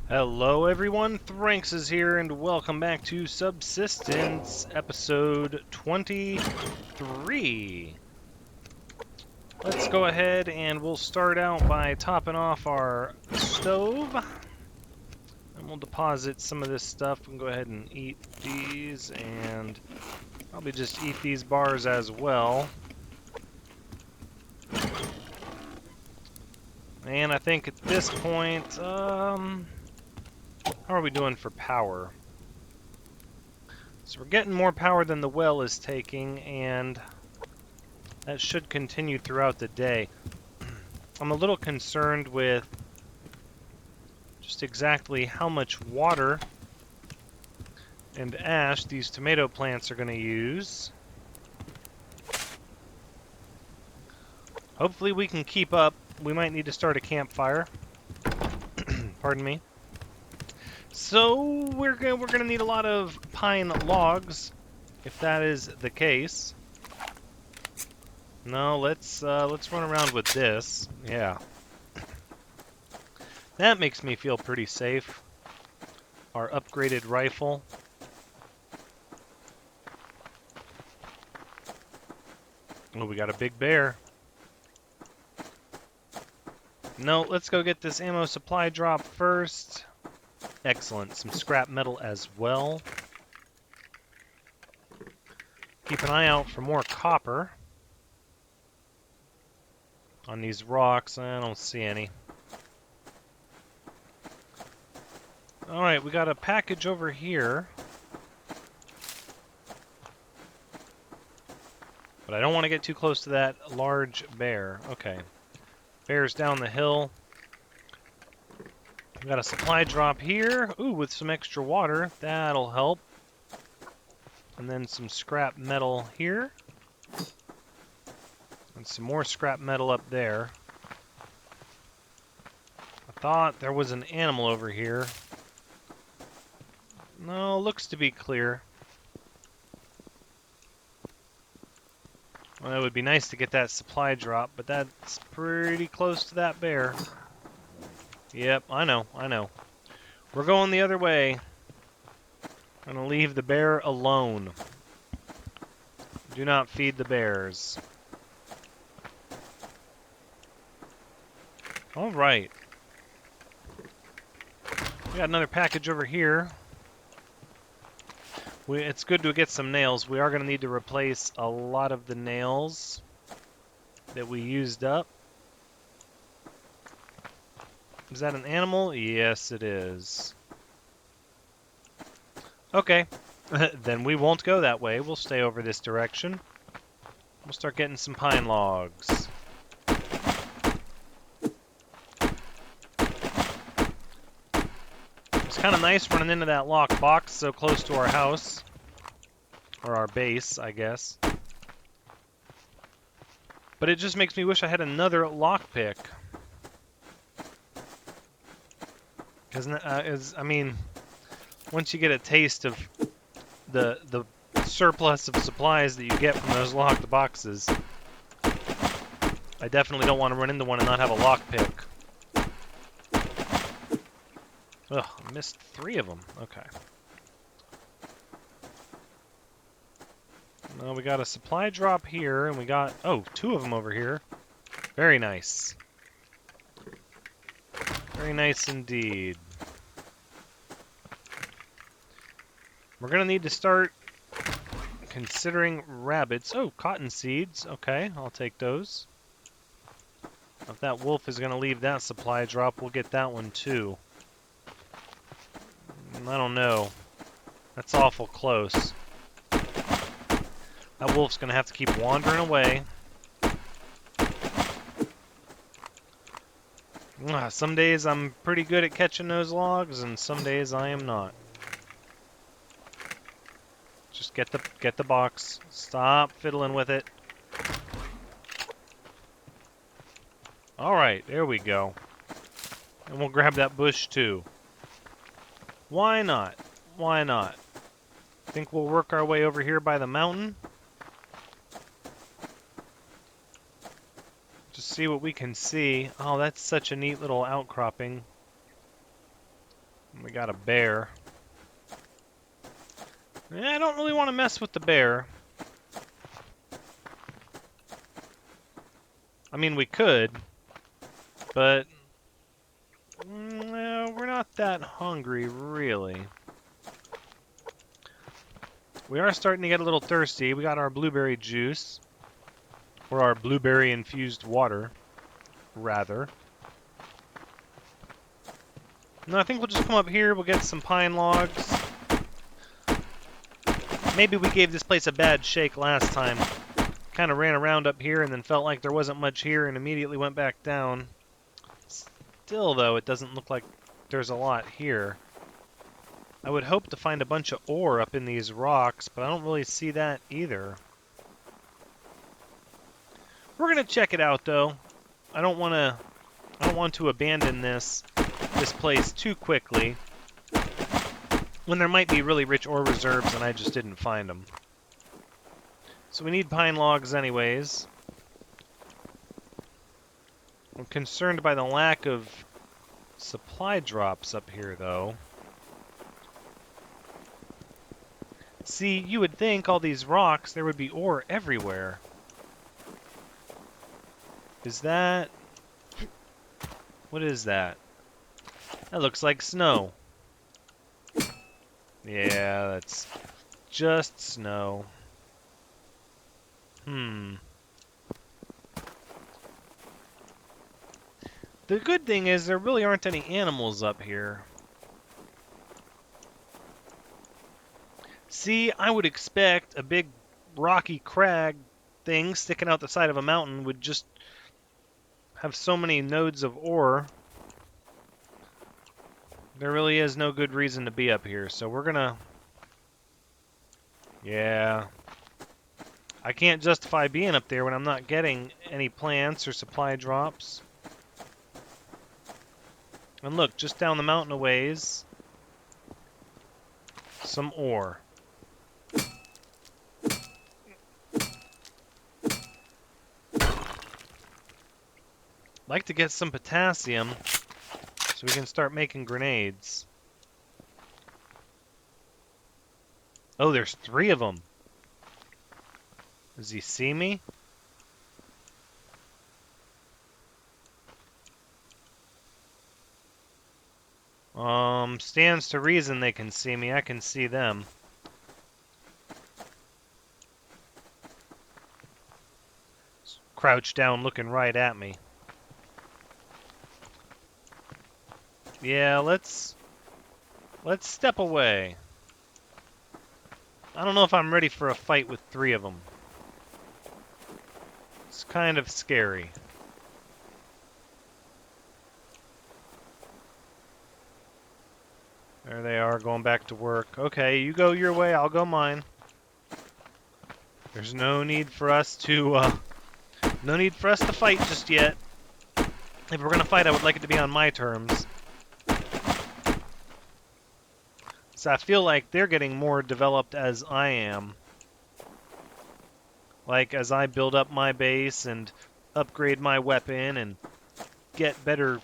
Hello everyone, Thranxes here, and welcome back to Subsistence, episode 23. Let's go ahead and we'll start out by topping off our stove. And we'll deposit some of this stuff. We can go ahead and eat these, and probably just eat these bars as well. And I think at this point, how are we doing for power? So we're getting more power than the well is taking, and that should continue throughout the day. I'm a little concerned with just exactly how much water and ash these tomato plants are going to use. Hopefully we can keep up. We might need to start a campfire. Pardon me. So we're gonna need a lot of pine logs, if that is the case. No, let's run around with this. Yeah. That makes me feel pretty safe. Our upgraded rifle. Oh, we got a big bear. No, let's go get this ammo supply drop first. Excellent. Some scrap metal as well. Keep an eye out for more copper. On these rocks, I don't see any. Alright, we got a package over here. But I don't want to get too close to that large bear. Okay. Bear's down the hill. We got a supply drop here. Ooh, with some extra water. That'll help. And then some scrap metal here. And some more scrap metal up there. I thought there was an animal over here. No, looks to be clear. Well, it would be nice to get that supply drop, but that's pretty close to that bear. Yep, I know. We're going the other way. I'm gonna leave the bear alone. Do not feed the bears. Alright. We got another package over here. It's good to get some nails. We are going to need to replace a lot of the nails that we used up. Is that an animal? Yes, it is. Okay. Then we won't go that way. We'll stay over this direction. We'll start getting some pine logs. It's kind of nice running into that locked box so close to our house. Or our base, I guess. But it just makes me wish I had another lockpick. Because, I mean, once you get a taste of the surplus of supplies that you get from those locked boxes, I definitely don't want to run into one and not have a lockpick. Ugh, I missed 3 of them. Okay. Well, we got a supply drop here, and we got, 2 of them over here. Very nice. Very nice indeed. We're going to need to start considering rabbits. Oh, cotton seeds. Okay, I'll take those. If that wolf is going to leave that supply drop, we'll get that one too. I don't know. That's awful close. That wolf's going to have to keep wandering away. Some days I'm pretty good at catching those logs, and some days I am not. Just get the box. Stop fiddling with it. Alright, there we go. And we'll grab that bush too. Why not? Why not? Think we'll work our way over here by the mountain? Just see what we can see. Oh, that's such a neat little outcropping. We got a bear. Yeah, I don't really want to mess with the bear. I mean, we could, but no, we're not that hungry, really. We are starting to get a little thirsty. We got our blueberry juice, or our blueberry-infused water, rather. No, I think we'll just come up here, we'll get some pine logs. Maybe we gave this place a bad shake last time. Kind of ran around up here and then felt like there wasn't much here and immediately went back down. Still, though, it doesn't look like there's a lot here. I would hope to find a bunch of ore up in these rocks, but I don't really see that either. We're gonna check it out, though. I don't want to abandon this place too quickly when there might be really rich ore reserves and I just didn't find them. So we need pine logs anyways. I'm concerned by the lack of supply drops up here, though. See, you would think all these rocks, there would be ore everywhere. Is that... What is that? That looks like snow. Yeah, that's just snow. The good thing is there really aren't any animals up here. See, I would expect a big rocky crag thing sticking out the side of a mountain would just have so many nodes of ore. There really is no good reason to be up here, so we're gonna... Yeah. I can't justify being up there when I'm not getting any plants or supply drops. And look, just down the mountain a ways, some ore. Like to get some potassium so we can start making grenades. Oh, there's 3 of them. Does he see me? Stands to reason they can see me. I can see them. Crouched down looking right at me. Yeah, let's step away. I don't know if I'm ready for a fight with 3 of them. It's kind of scary. There they are, going back to work. Okay, you go your way, I'll go mine. There's no need for us to fight just yet. If we're gonna fight, I would like it to be on my terms. So I feel like they're getting more developed as I am. Like, as I build up my base and upgrade my weapon and get better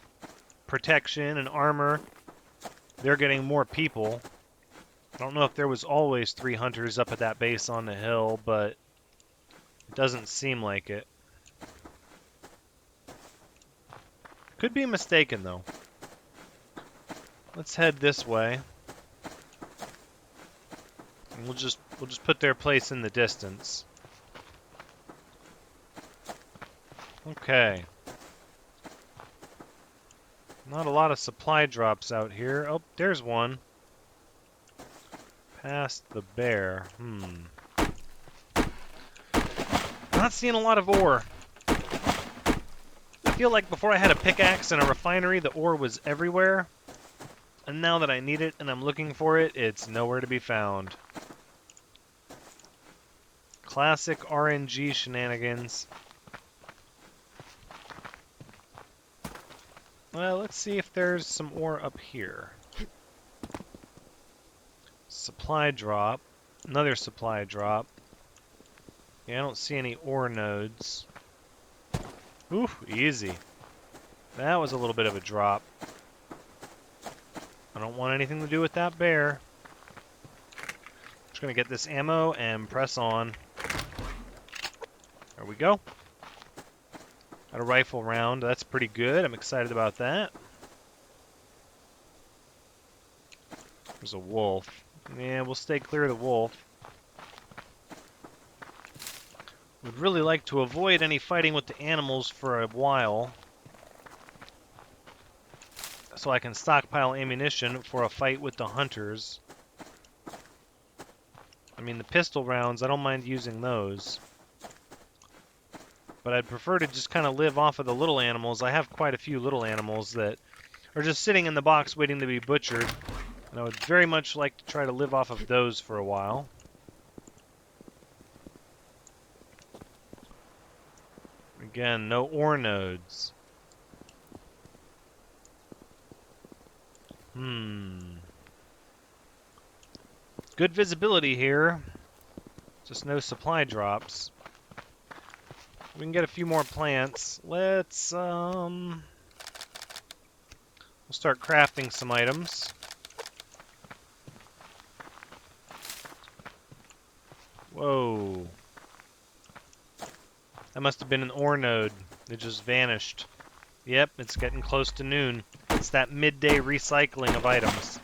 protection and armor, they're getting more people. I don't know if there was always 3 hunters up at that base on the hill, but it doesn't seem like it. Could be mistaken, though. Let's head this way. And we'll just put their place in the distance. Okay. Not a lot of supply drops out here. Oh, there's one. Past the bear. Not seeing a lot of ore. I feel like before I had a pickaxe and a refinery, the ore was everywhere. And now that I need it and I'm looking for it, it's nowhere to be found. Classic RNG shenanigans. Well, let's see if there's some ore up here. Supply drop. Another supply drop. Yeah, I don't see any ore nodes. Ooh, easy. That was a little bit of a drop. I don't want anything to do with that bear. Just gonna get this ammo and press on. There we go. Got a rifle round. That's pretty good. I'm excited about that. There's a wolf. Yeah, we'll stay clear of the wolf. Would really like to avoid any fighting with the animals for a while, so I can stockpile ammunition for a fight with the hunters. I mean, the pistol rounds, I don't mind using those. But I'd prefer to just kind of live off of the little animals. I have quite a few little animals that are just sitting in the box waiting to be butchered. And I would very much like to try to live off of those for a while. Again, no ore nodes. Good visibility here. Just no supply drops. We can get a few more plants. Let's, we'll start crafting some items. Whoa. That must have been an ore node. It just vanished. Yep, it's getting close to noon. It's that midday recycling of items.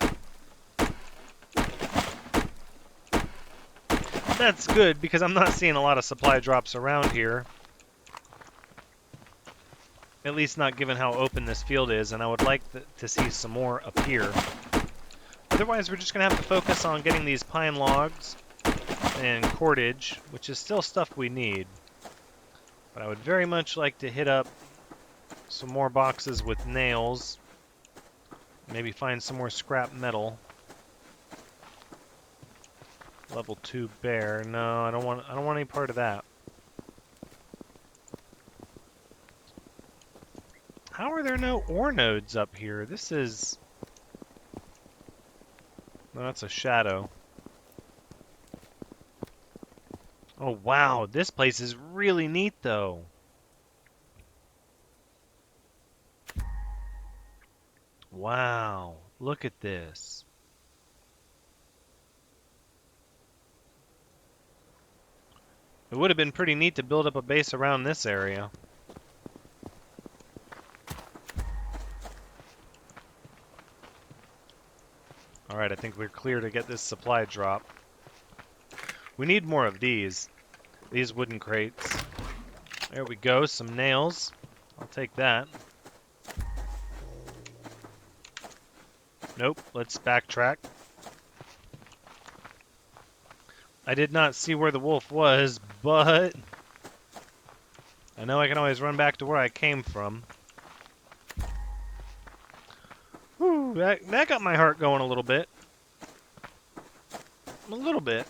That's good, because I'm not seeing a lot of supply drops around here. At least not given how open this field is, and I would like to see some more appear. Otherwise, we're just going to have to focus on getting these pine logs and cordage, which is still stuff we need. But I would very much like to hit up some more boxes with nails. Maybe find some more scrap metal. Level 2 bear. No, I don't want any part of that. How are there no ore nodes up here? This is... No, that's a shadow. Oh, wow. This place is really neat, though. Wow. Look at this. It would have been pretty neat to build up a base around this area. Alright, I think we're clear to get this supply drop. We need more of these wooden crates. There we go, some nails. I'll take that. Nope, let's backtrack. I did not see where the wolf was, but I know I can always run back to where I came from. Whew, that got my heart going a little bit. A little bit.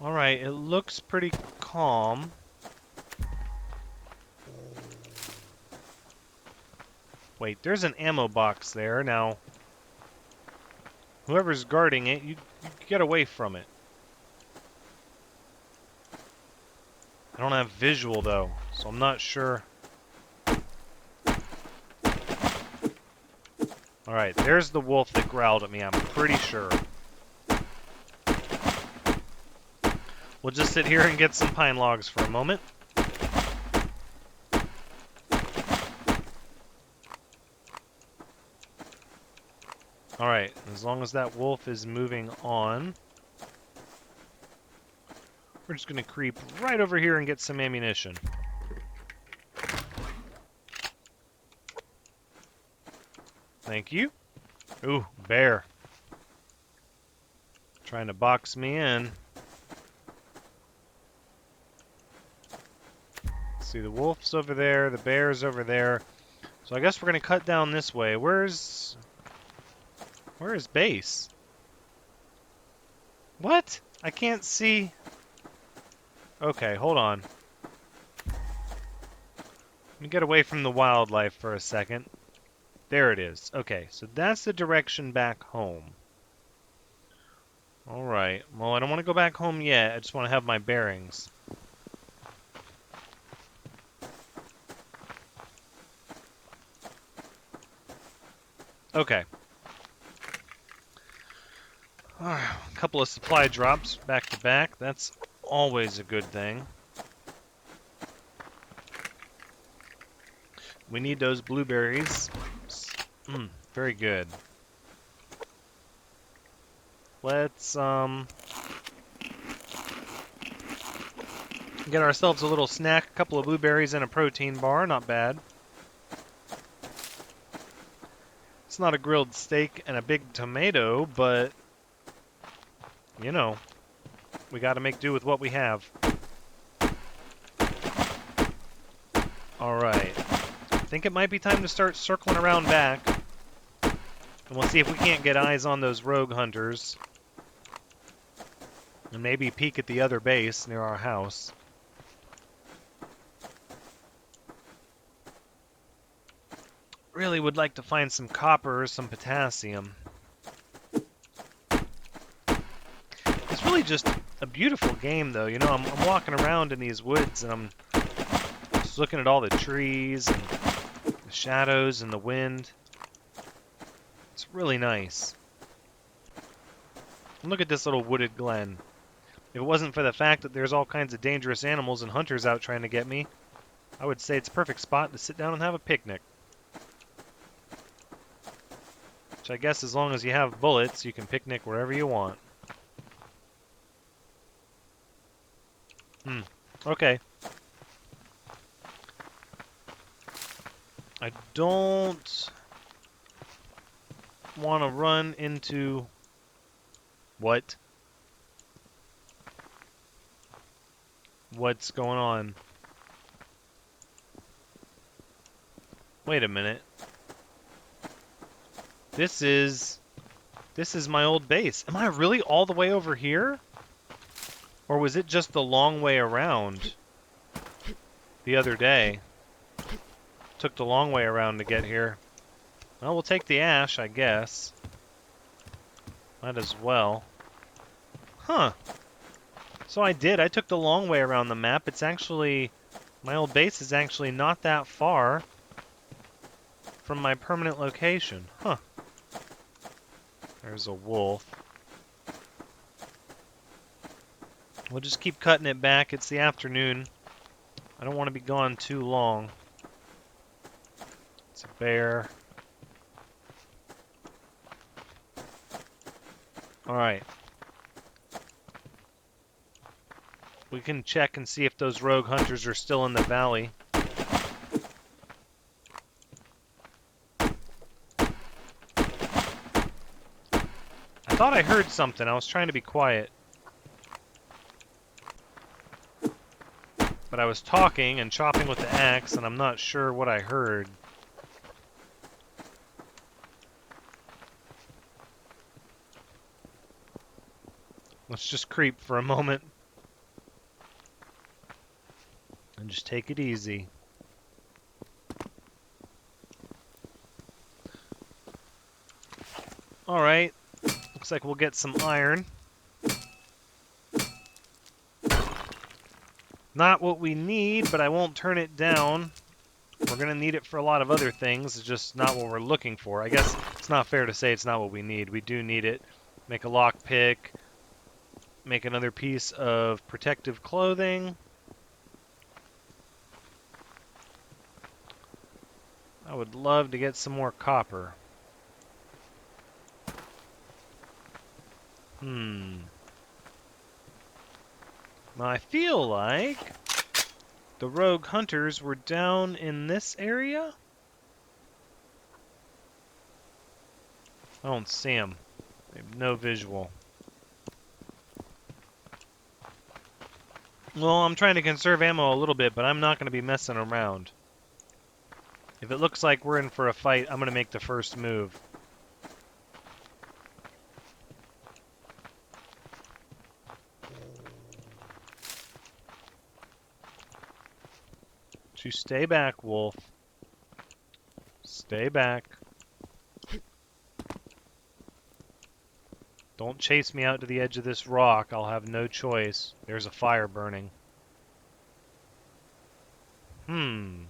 Alright, it looks pretty calm. Wait, there's an ammo box there. Now, whoever's guarding it, you get away from it. I don't have visual, though, so I'm not sure. Alright, there's the wolf that growled at me, I'm pretty sure. We'll just sit here and get some pine logs for a moment. Alright, as long as that wolf is moving on, we're just going to creep right over here and get some ammunition. Thank you. Ooh, bear. Trying to box me in. See, the wolf's over there, the bear's over there. So I guess we're going to cut down this way. Where is base? What? I can't see. Okay, hold on. Let me get away from the wildlife for a second. There it is. Okay, so that's the direction back home. Alright, well, I don't want to go back home yet. I just want to have my bearings. Okay. A couple of supply drops back to back. That's always a good thing. We need those blueberries. Very good. Let's get ourselves a little snack, a couple of blueberries and a protein bar, not bad. It's not a grilled steak and a big tomato, but you know, we got to make do with what we have. All right. I think it might be time to start circling around back. And we'll see if we can't get eyes on those rogue hunters. And maybe peek at the other base near our house. Really would like to find some copper or some potassium. It's really just a beautiful game, though. You know, I'm walking around in these woods, and I'm just looking at all the trees and the shadows and the wind. It's really nice. And look at this little wooded glen. If it wasn't for the fact that there's all kinds of dangerous animals and hunters out trying to get me, I would say it's a perfect spot to sit down and have a picnic. Which I guess as long as you have bullets, you can picnic wherever you want. Okay. I don't want to run into... What? What's going on? Wait a minute. This is my old base. Am I really all the way over here? Or was it just the long way around the other day? Took the long way around to get here. Well, we'll take the ash, I guess. Might as well. Huh. So I did. I took the long way around the map. It's actually... My old base is actually not that far from my permanent location. Huh. There's a wolf. We'll just keep cutting it back. It's the afternoon. I don't want to be gone too long. It's a bear. Alright. We can check and see if those rogue hunters are still in the valley. I thought I heard something. I was trying to be quiet. But I was talking and chopping with the axe, and I'm not sure what I heard. Let's just creep for a moment. And just take it easy. Alright. Looks like we'll get some iron. Not what we need, but I won't turn it down. We're going to need it for a lot of other things. It's just not what we're looking for. I guess it's not fair to say it's not what we need. We do need it. Make a lockpick. Make another piece of protective clothing. I would love to get some more copper. Now I feel like the rogue hunters were down in this area? I don't see them. I have no visual. Well, I'm trying to conserve ammo a little bit, but I'm not going to be messing around. If it looks like we're in for a fight, I'm going to make the first move. You stay back, wolf. Stay back. Don't chase me out to the edge of this rock. I'll have no choice. There's a fire burning. I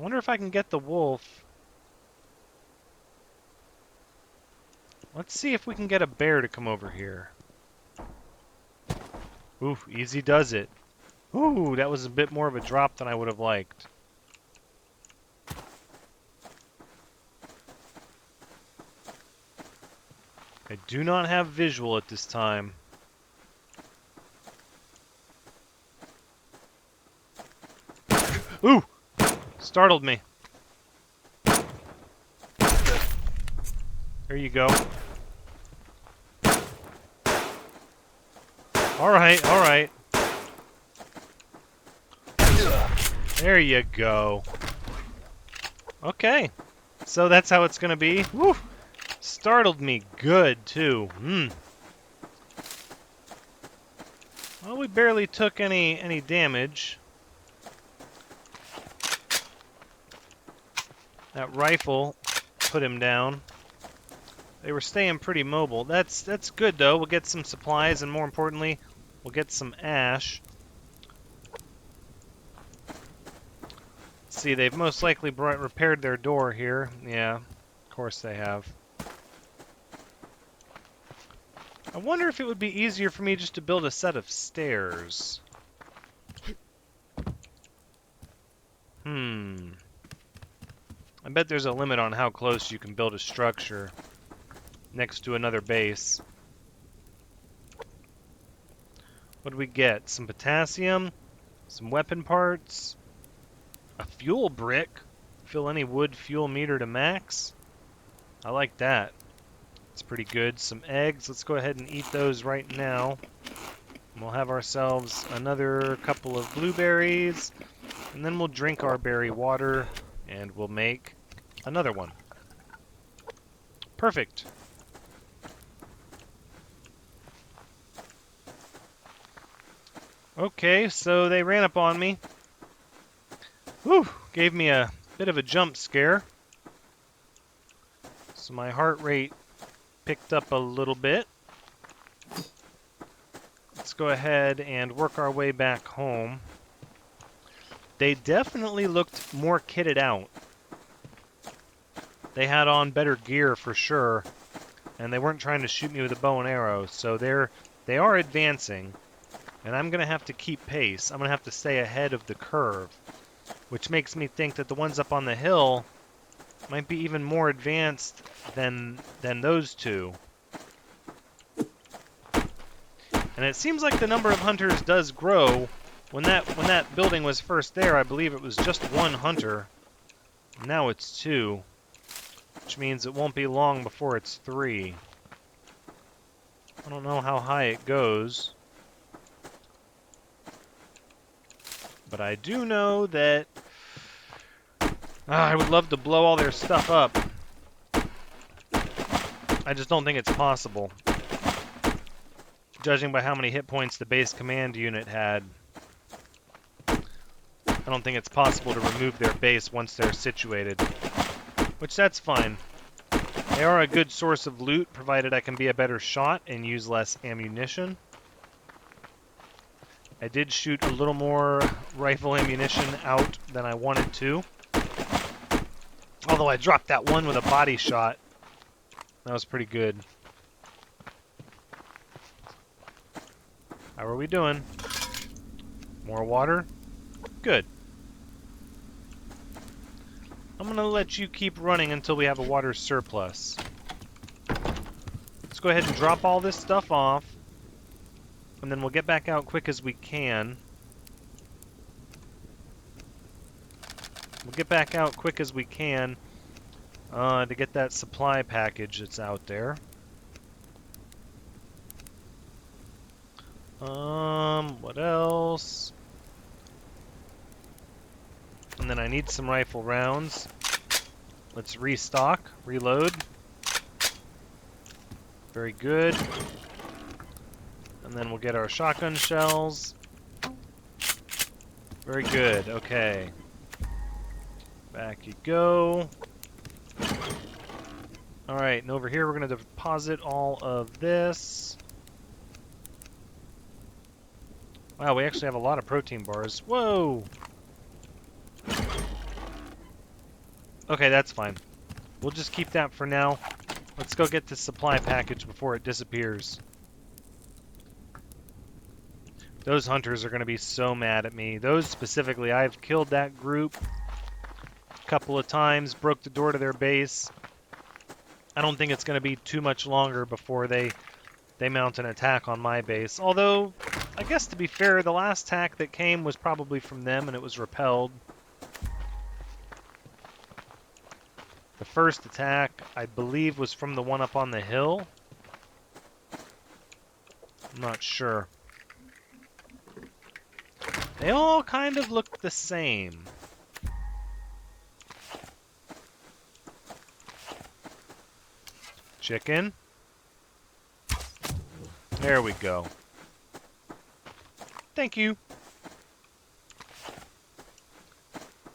I wonder if I can get the wolf. Let's see if we can get a bear to come over here. Ooh, easy does it. Ooh, that was a bit more of a drop than I would have liked. I do not have visual at this time. Ooh! Startled me. There you go. Alright, alright. There you go. Okay. So that's how it's gonna be. Woo! Startled me good, too. Well, we barely took any damage. That rifle put him down. They were staying pretty mobile. That's good, though. We'll get some supplies, and more importantly, we'll get some ash. Let's see, they've most likely repaired their door here. Yeah, of course they have. I wonder if it would be easier for me just to build a set of stairs. I bet there's a limit on how close you can build a structure next to another base. What do we get? Some potassium, some weapon parts, a fuel brick. Fill any wood fuel meter to max. I like that. It's pretty good. Some eggs. Let's go ahead and eat those right now. And we'll have ourselves another couple of blueberries. And then we'll drink our berry water. And we'll make another one. Perfect. Okay, so they ran up on me. Whew, gave me a bit of a jump scare. So my heart rate picked up a little bit. Let's go ahead and work our way back home. They definitely looked more kitted out. They had on better gear for sure, and they weren't trying to shoot me with a bow and arrow, so they are advancing, and I'm going to have to keep pace. I'm going to have to stay ahead of the curve, which makes me think that the ones up on the hill might be even more advanced than those two. And it seems like the number of hunters does grow. When that building was first there, I believe it was just one hunter. Now it's two, which means it won't be long before it's three. I don't know how high it goes, but I do know that I would love to blow all their stuff up. I just don't think it's possible, judging by how many hit points the base command unit had. I don't think it's possible to remove their base once they're situated, which that's fine. They are a good source of loot, provided I can be a better shot and use less ammunition. I did shoot a little more rifle ammunition out than I wanted to. Although I dropped that one with a body shot. That was pretty good. How are we doing? More water? Good. I'm going to let you keep running until we have a water surplus. Let's go ahead and drop all this stuff off. And then we'll get back out quick as we can. We'll get back out quick as we can to get that supply package that's out there. What else? And then I need some rifle rounds. Let's restock, reload. Very good. And then we'll get our shotgun shells. Very good, okay. Back you go. Alright, and over here we're going to deposit all of this. Wow, we actually have a lot of protein bars. Whoa! Okay, that's fine. We'll just keep that for now. Let's go get the supply package before it disappears. Those hunters are going to be so mad at me. Those specifically, I've killed that group a couple of times, broke the door to their base. I don't think it's going to be too much longer before they mount an attack on my base. Although, I guess to be fair, the last attack that came was probably from them and it was repelled. The first attack, I believe, was from the one up on the hill. I'm not sure. They all kind of look the same. Chicken. There we go. Thank you.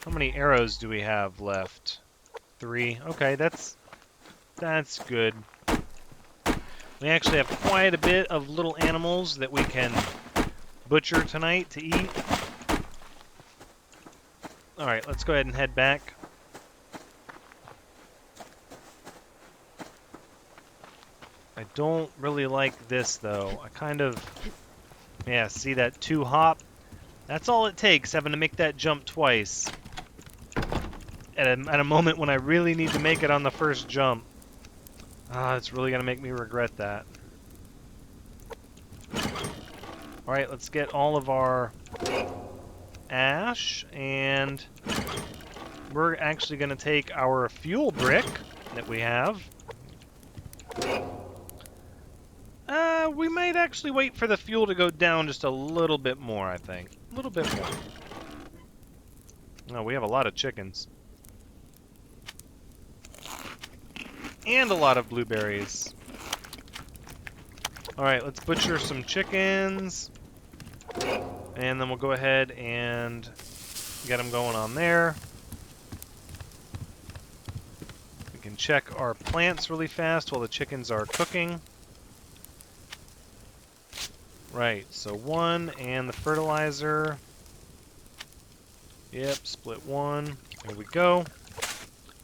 How many arrows do we have left? 3. Okay, that's good. We actually have quite a bit of little animals that we can butcher tonight to eat. Alright, let's go ahead and head back. I don't really like this, though. I kind of... Yeah, see that 2 hop? That's all it takes, having to make that jump twice. At a moment when I really need to make it on the first jump. Ah, it's really going to make me regret that. Alright, let's get all of our ash, and we're actually going to take our fuel brick that we have. We might actually wait for the fuel to go down just a little bit more, I think. A little bit more. Oh, we have a lot of chickens. And a lot of blueberries. Alright, let's butcher some chickens. And then we'll go ahead and get them going on there. We can check our plants really fast while the chickens are cooking. Right, so 1 and the fertilizer. Yep, split 1. There we go.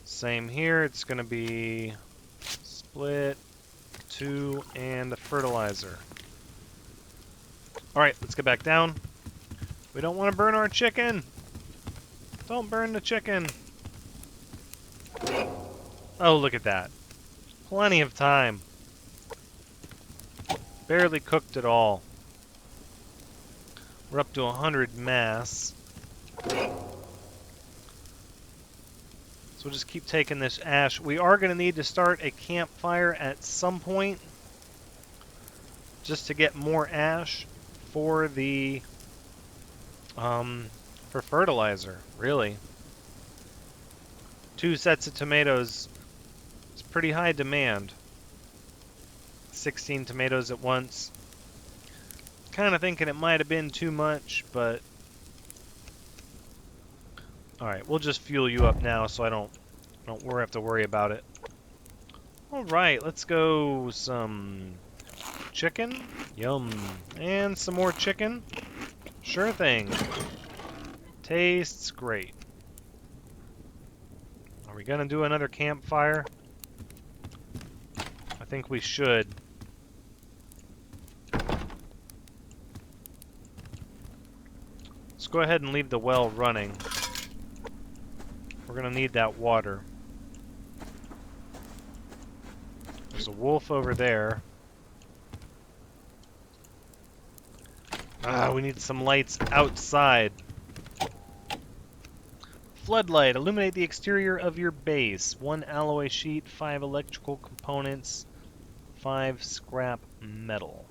Same here, it's going to be split 2 and the fertilizer. Alright, let's get back down. We don't want to burn our chicken. Don't burn the chicken. Oh, look at that. Plenty of time. Barely cooked at all. We're up to 100 mass. So we'll just keep taking this ash. We are going to need to start a campfire at some point. Just to get more ash for the... for fertilizer, really. 2 sets of tomatoes. It's pretty high demand. 16 tomatoes at once. Kind of thinking it might have been too much, but... Alright, we'll just fuel you up now so I don't have to worry about it. Alright, let's go some chicken. Yum. And some more chicken. Sure thing. Tastes great. Are we gonna do another campfire? I think we should. Let's go ahead and leave the well running. We're gonna need that water. There's a wolf over there. We need some lights outside. Floodlight. Illuminate the exterior of your base. 1 alloy sheet, 5 electrical components, 5 scrap metal.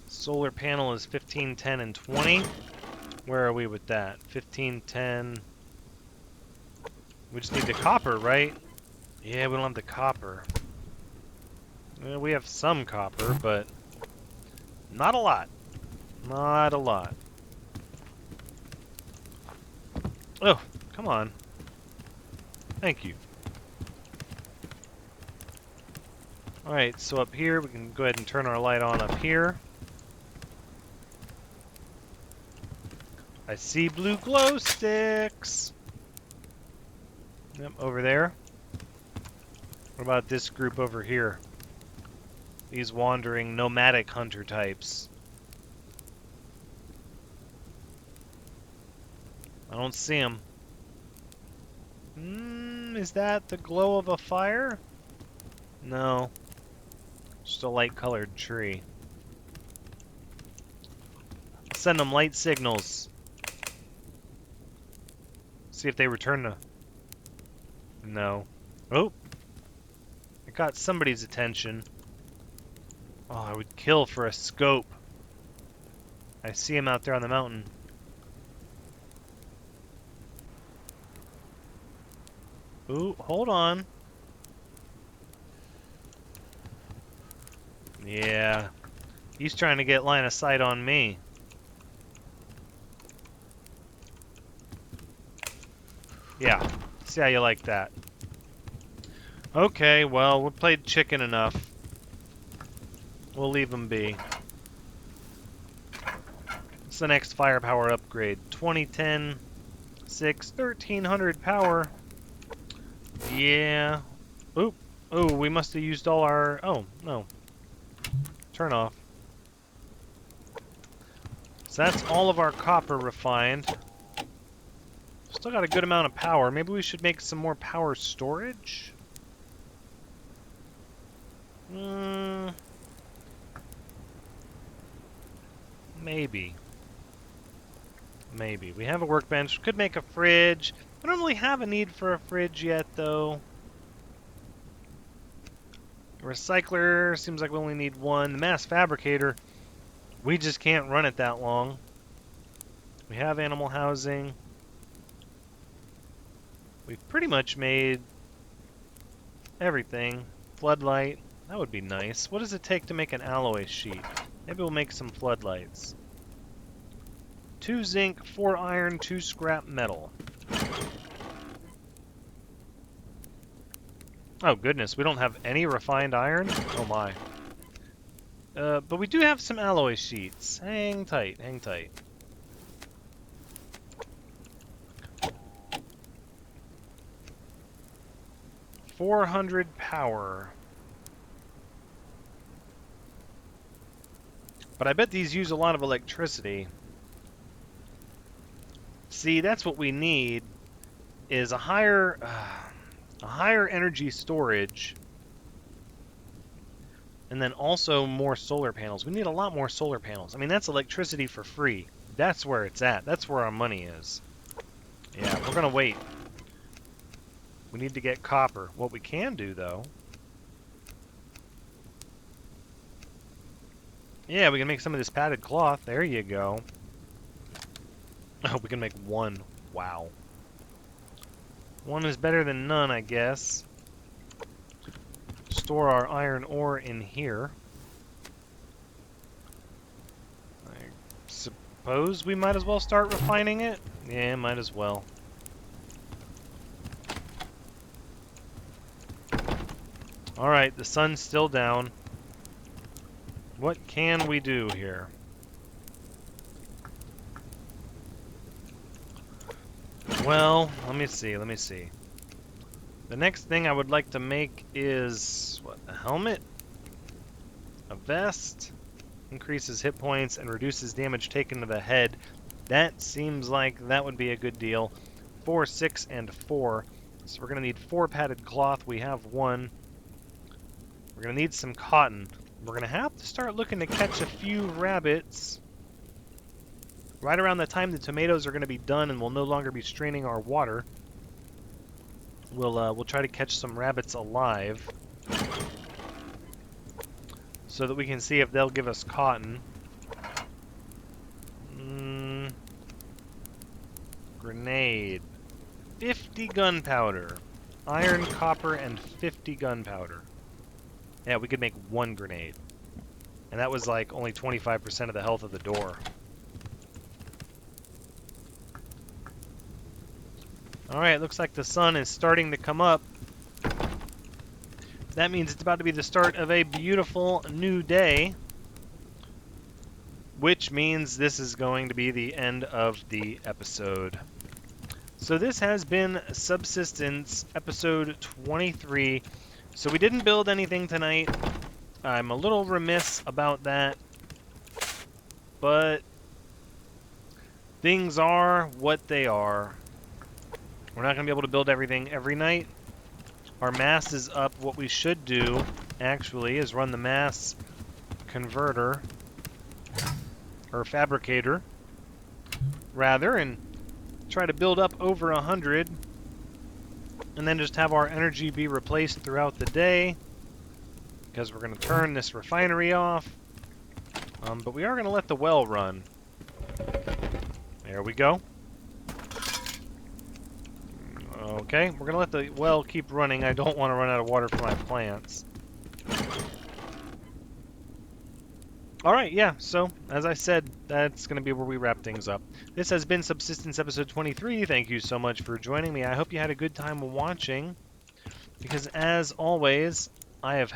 Solar panel is 15, 10, and 20. Where are we with that? 15, 10... We just need the copper, right? Yeah, we don't have the copper. Well, we have some copper, but not a lot. Not a lot. Oh, come on. Thank you. Alright, so up here, we can go ahead and turn our light on up here. I see blue glow sticks. Yep, over there. What about this group over here? These wandering nomadic hunter types. I don't see them. Is that the glow of a fire? No. Just a light-colored tree. Send them light signals. See if they return to... No. Oh! I got somebody's attention. Oh, I would kill for a scope. I see him out there on the mountain. Ooh, hold on. Yeah. He's trying to get line of sight on me. Yeah. See how you like that. Okay, well, we played chicken enough. We'll leave them be. What's the next firepower upgrade? 2010, 6, 1300 power. Yeah. Oop. Oh, we must have used all our... Oh, no. Turn off. So that's all of our copper refined. Still got a good amount of power. Maybe we should make some more power storage? Maybe. Maybe. We have a workbench. Could make a fridge. I don't really have a need for a fridge yet, though. Recycler, seems like we only need one. The mass fabricator, we just can't run it that long. We have animal housing. We've pretty much made everything. Floodlight, that would be nice. What does it take to make an alloy sheet? Maybe we'll make some floodlights. 2 zinc, 4 iron, 2 scrap metal. Oh goodness, we don't have any refined iron? Oh my. But we do have some alloy sheets. Hang tight, hang tight. $400 power. But I bet these use a lot of electricity. See, that's what we need, is a higher energy storage, and then also more solar panels. We need a lot more solar panels. I mean, that's electricity for free. That's where it's at. That's where our money is. Yeah, we're gonna wait. We need to get copper. What we can do, though... Yeah, we can make some of this padded cloth. There you go. Oh, we can make one. Wow. One is better than none, I guess. Store our iron ore in here. I suppose we might as well start refining it? Yeah, might as well. Alright, the sun's still down. What can we do here? Well, let me see. The next thing I would like to make is, what, a helmet? A vest? Increases hit points and reduces damage taken to the head. That seems like that would be a good deal. 4, 6, and 4. So we're going to need 4 padded cloth. We have 1. We're going to need some cotton. We're going to have to start looking to catch a few rabbits. Right around the time the tomatoes are going to be done and we'll no longer be straining our water, we'll try to catch some rabbits alive so that we can see if they'll give us cotton. Grenade. 50 gunpowder. Iron, copper, and 50 gunpowder. Yeah, we could make 1 grenade. And that was like only 25% of the health of the door. Alright, looks like the sun is starting to come up. That means it's about to be the start of a beautiful new day. which means this is going to be the end of the episode. So this has been Subsistence, episode 23. So we didn't build anything tonight. I'm a little remiss about that, but things are what they are. We're not going to be able to build everything every night. Our mass is up. What we should do, actually, is run the mass converter, or fabricator, rather, and try to build up over 100, and then just have our energy be replaced throughout the day, because we're going to turn this refinery off. But we are going to let the well run. There we go. Okay, we're going to let the well keep running. I don't want to run out of water for my plants. Alright, yeah, so, as I said, that's going to be where we wrap things up. This has been Subsistence episode 23. Thank you so much for joining me. I hope you had a good time watching, because as always, I have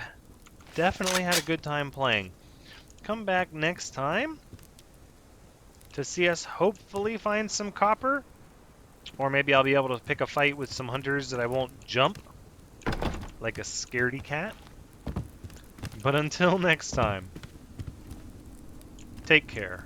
definitely had a good time playing. Come back next time to see us hopefully find some copper, or maybe I'll be able to pick a fight with some hunters that I won't jump, like a scaredy cat. But until next time, take care.